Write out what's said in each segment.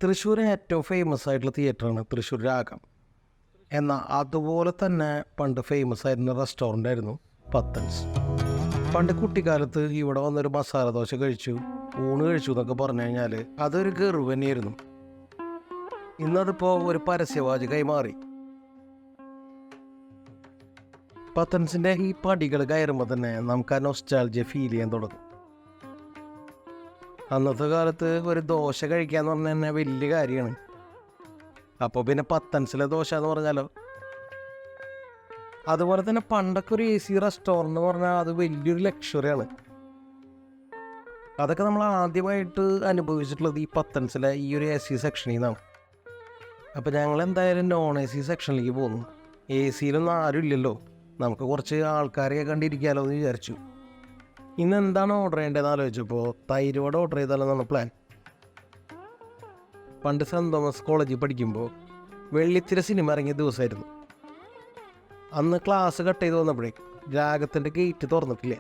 തൃശ്ശൂർ ഏറ്റവും ഫേമസ് ആയിട്ടുള്ള തിയേറ്ററാണ് തൃശ്ശൂർ രാഗം. എന്നാൽ അതുപോലെ തന്നെ പണ്ട് ഫേമസ് ആയിരുന്ന റെസ്റ്റോറൻ്റ് ആയിരുന്നു പത്തൻസ്. പണ്ട് കുട്ടിക്കാലത്ത് ഇവിടെ വന്നൊരു മസാല ദോശ കഴിച്ചു, ഊണ് കഴിച്ചു എന്നൊക്കെ പറഞ്ഞു കഴിഞ്ഞാൽ അതൊരു ഗർവ് തന്നെയായിരുന്നു. ഇന്നതിപ്പോൾ ഒരു പരസ്യവാചകമായി മാറി. പത്തൻസിൻ്റെ ഈ പടികൾ കയറുമ്പോൾ തന്നെ നമുക്ക് ആ നൊസ്റ്റാൾജിയ ഫീൽ ചെയ്യാൻ തുടങ്ങും. അന്നത്തെ കാലത്ത് ഒരു ദോശ കഴിക്കാന്ന് പറഞ്ഞാൽ തന്നെ വലിയ കാര്യമാണ്. അപ്പോൾ പിന്നെ പത്തൻസിലെ ദോശ എന്ന് പറഞ്ഞാലോ. അതുപോലെ തന്നെ പണ്ടൊക്കെ ഒരു AC റെസ്റ്റോറൻറ്റ് എന്ന് പറഞ്ഞാൽ അത് വലിയൊരു ലക്ഷറിയാണ്. അതൊക്കെ നമ്മൾ ആദ്യമായിട്ട് അനുഭവിച്ചിട്ടുള്ളത് ഈ പത്തൻസിലെ ഈ ഒരു AC സെക്ഷനിൽ നിന്നാണ്. അപ്പോൾ ഞങ്ങൾ എന്തായാലും നോൺ AC സെക്ഷനിലേക്ക് പോന്നു. AC-ലൊന്നും ആരും ഇല്ലല്ലോ, നമുക്ക് കുറച്ച് ആൾക്കാരെയൊക്കെ കണ്ടിരിക്കാമല്ലോ എന്ന് വിചാരിച്ചു. ഇന്ന് എന്താണ് ഓർഡർ ചെയ്യേണ്ടതെന്ന് ആലോചിച്ചപ്പോൾ തൈര് വട ഓർഡർ ചെയ്താലെന്നാണ് പ്ലാൻ. പണ്ട് സെൻറ് തോമസ് കോളേജിൽ പഠിക്കുമ്പോൾ വെള്ളിത്തിര സിനിമ ഇറങ്ങിയ ദിവസമായിരുന്നു. അന്ന് ക്ലാസ് കട്ട് ചെയ്ത് വന്നപ്പോഴേ രാഗത്തിൻ്റെ ഗേറ്റ് തുറന്നിട്ടില്ല.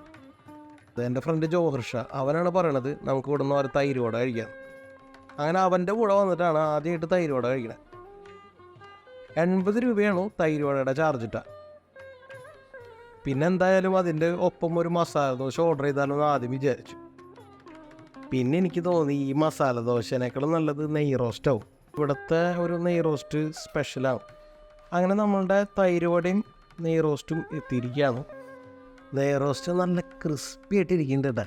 എൻ്റെ ഫ്രണ്ട് ജോഹർഷ അവനാണ് പറയണത് നമുക്ക് ഇവിടെ നിന്ന് ഒരു തൈര് വട കഴിക്കാം. അങ്ങനെ അവൻ്റെ കൂടെ വന്നിട്ടാണ് ആദ്യമായിട്ട് തൈര് വട കഴിക്കണത്. 80 രൂപയാണ് തൈര് വടയുടെ ചാർജ് ഇട്ട. പിന്നെ എന്തായാലും അതിൻ്റെ ഒപ്പം ഒരു മസാല ദോശ ഓർഡർ ചെയ്താലെന്ന് ആദ്യം വിചാരിച്ചു. പിന്നെ എനിക്ക് തോന്നി ഈ മസാല ദോശേനേക്കാളും നല്ലത് നെയ് റോസ്റ്റാവും. ഇവിടുത്തെ ഒരു നെയ് റോസ്റ്റ് സ്പെഷ്യലാവും. അങ്ങനെ നമ്മളുടെ തൈര് വടയും നെയ് റോസ്റ്റും എത്തിയിരിക്കുകയാണ്. നെയ് റോസ്റ്റ് നല്ല ക്രിസ്പി ആയിട്ടിരിക്കുന്നുണ്ട് കേട്ടോ.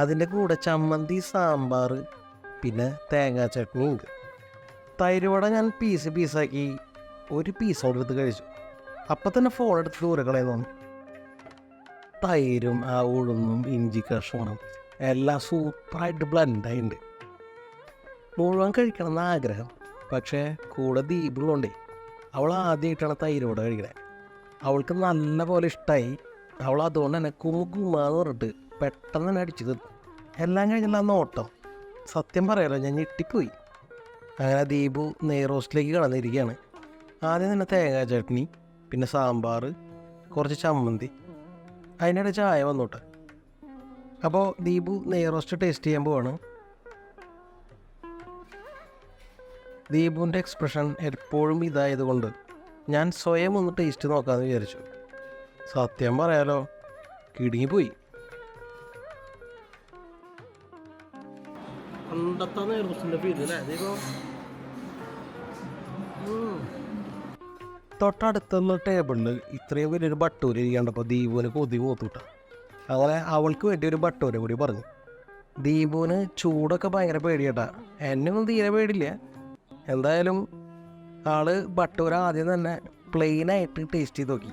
അതിൻ്റെ കൂടെ ചമ്മന്തി, സാമ്പാർ, പിന്നെ തേങ്ങാ ചട്നി ഉണ്ട്. തൈര് വട ഞാൻ പീസാക്കി ഒരു പീസ് കൊണ്ട് എടുത്ത് കഴിച്ചു. അപ്പം തന്നെ ഫോൺ എടുത്ത് ദൂരെ കളയുന്നു. തൈരും ആ ഉഴുന്നും ഇഞ്ചി കഷ്ണവും എല്ലാം സൂപ്പറായിട്ട് ബ്ലെൻഡായിട്ടുണ്ട്. മുഴുവൻ കഴിക്കണം എന്ന് ആഗ്രഹം, പക്ഷേ കൂടെ ദീപുള്ളതുകൊണ്ടേ അവൾ ആദ്യമായിട്ടാണ് തൈര് വട കഴിക്കണേ. അവൾക്ക് നല്ല പോലെ ഇഷ്ടമായി. അവൾ അതുകൊണ്ട് തന്നെ കുമുകുമാന്ന് പറഞ്ഞിട്ട് പെട്ടെന്ന് തന്നെ അടിച്ചു തീർത്തു. എല്ലാം കഴിഞ്ഞില്ല നോട്ടം. സത്യം പറയാലോ, ഞാൻ ഞെട്ടിപ്പോയി. അങ്ങനെ ദീപു നെയ് റോസ്റ്റിലേക്ക് കടന്നിരിക്കുകയാണ്. ആദ്യം തന്നെ തേങ്ങാ ചട്നി, പിന്നെ സാമ്പാർ, കുറച്ച് ചമ്മന്തി, അതിനിടെ ചായ വന്നോട്ടെ. അപ്പോൾ ദീപു നെയ് റോസ്റ്റ് ടേസ്റ്റ് ചെയ്യാൻ പോവാണ്. ദീപുവിൻ്റെ എക്സ്പ്രഷൻ എപ്പോഴും ഇതായതുകൊണ്ട് ഞാൻ സ്വയം ഒന്ന് ടേസ്റ്റ് നോക്കാമെന്ന് വിചാരിച്ചു. സത്യം പറയാലോ, കിടുങ്ങിപ്പോയി. പണ്ടത്തെ നെയ് റോസ്റ്റിൻ്റെ ഫീലല്ലേ ദീപു. തൊട്ടടുത്തുള്ള ടേബിളിൽ ഇത്രയും വലിയൊരു ബട്ടൂര ഇരിക്കേണ്ടപ്പോൾ ദീപുവിന് കൊതി മൂത്തുവിട്ട. അങ്ങനെ അവൾക്ക് വേണ്ടി ഒരു ബട്ടൂര കൂടി പറഞ്ഞു. ദീപുവിന് ചൂടൊക്കെ ഭയങ്കര പേടിയേട്ടാ. എന്നെ ഒന്നും തീരെ പേടില്ല. എന്തായാലും ആള് ബട്ടൂര ആദ്യം തന്നെ പ്ലെയിനായിട്ട് ടേസ്റ്റ് ചെയ്ത് നോക്കി.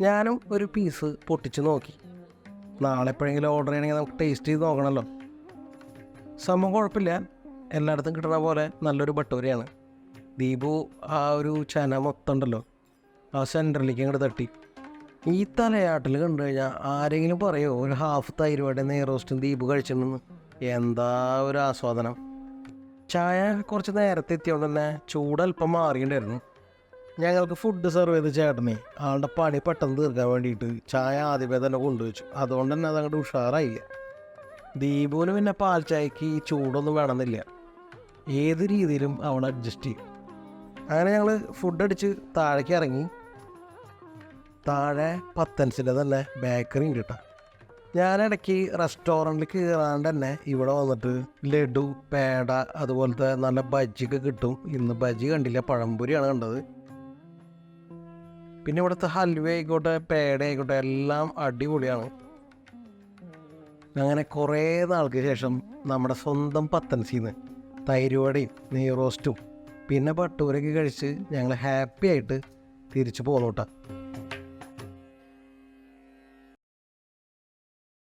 ഞാനും ഒരു പീസ് പൊട്ടിച്ച് നോക്കി. നാളെ എപ്പോഴെങ്കിലും ഓർഡർ ചെയ്യണമെങ്കിൽ നമുക്ക് ടേസ്റ്റ് ചെയ്ത് നോക്കണമല്ലോ. സംഭവം കുഴപ്പമില്ല, എല്ലായിടത്തും കിട്ടുന്ന പോലെ നല്ലൊരു ബട്ടൂരയാണ്. ദീപു ആ ഒരു ചന മൊത്തം ഉണ്ടല്ലോ ആ സെൻറ്ററിലേക്ക് അങ്ങോട്ട് തട്ടി. ഈ തലയാട്ടിൽ കണ്ടു കഴിഞ്ഞാൽ ആരെങ്കിലും പറയുമോ ഒരു ഹാഫ് തൈര് വട നെയ് റോസ്റ്റും ദീപു കഴിച്ചിട്ടുണ്ടെന്ന്? എന്താ ഒരു ആസ്വാദനം. ചായ കുറച്ച് നേരത്തെ എത്തിയോണ്ട് തന്നെ ചൂടൽപ്പം മാറിയിട്ടുണ്ടായിരുന്നു. ഞങ്ങൾക്ക് ഫുഡ് സെർവ് ചെയ്ത് ചേട്ടനെ ആളുടെ പണി പെട്ടെന്ന് തീർക്കാൻ വേണ്ടിയിട്ട് ചായ ആദ്യമേ തന്നെ കൊണ്ടുവച്ചു. അതുകൊണ്ട് തന്നെ അതങ്ങോട്ട് ഉഷാറായില്ല. ദീപുവിന് പിന്നെ പാൽ ചായക്ക് ചൂടൊന്നും വേണമെന്നില്ല, ഏത് രീതിയിലും അവൾ അഡ്ജസ്റ്റ് ചെയ്യും. അങ്ങനെ ഞങ്ങൾ ഫുഡ് അടിച്ച് താഴേക്ക് ഇറങ്ങി. താഴെ പത്തൻസിൻ്റെ തന്നെ ബേക്കറി ഉണ്ട് കേട്ടോ. ഞാനിടയ്ക്ക് റെസ്റ്റോറൻറ്റിൽ കയറാണ്ട് തന്നെ ഇവിടെ വന്നിട്ട് ലഡു, പേട, അതുപോലത്തെ നല്ല ബജ്ജിയൊക്കെ കിട്ടും. ഇന്ന് ബജ്ജി കണ്ടില്ല, പഴംപൊരിയാണ് കണ്ടത്. പിന്നെ ഇവിടുത്തെ ഹൽവ ആയിക്കോട്ടെ പേട ആയിക്കോട്ടെ എല്ലാം അടിപൊളിയാണ്. അങ്ങനെ കുറേ നാൾക്ക് ശേഷം നമ്മുടെ സ്വന്തം പത്തൻസിൽ നിന്ന് തൈര് വടയും നെയ് റോസ്റ്റും പിന്നെ ബട്ടൂരൊക്കെ കഴിച്ച് ഞങ്ങൾ ഹാപ്പി ആയിട്ട് തിരിച്ചു പോന്നു കേട്ടോ.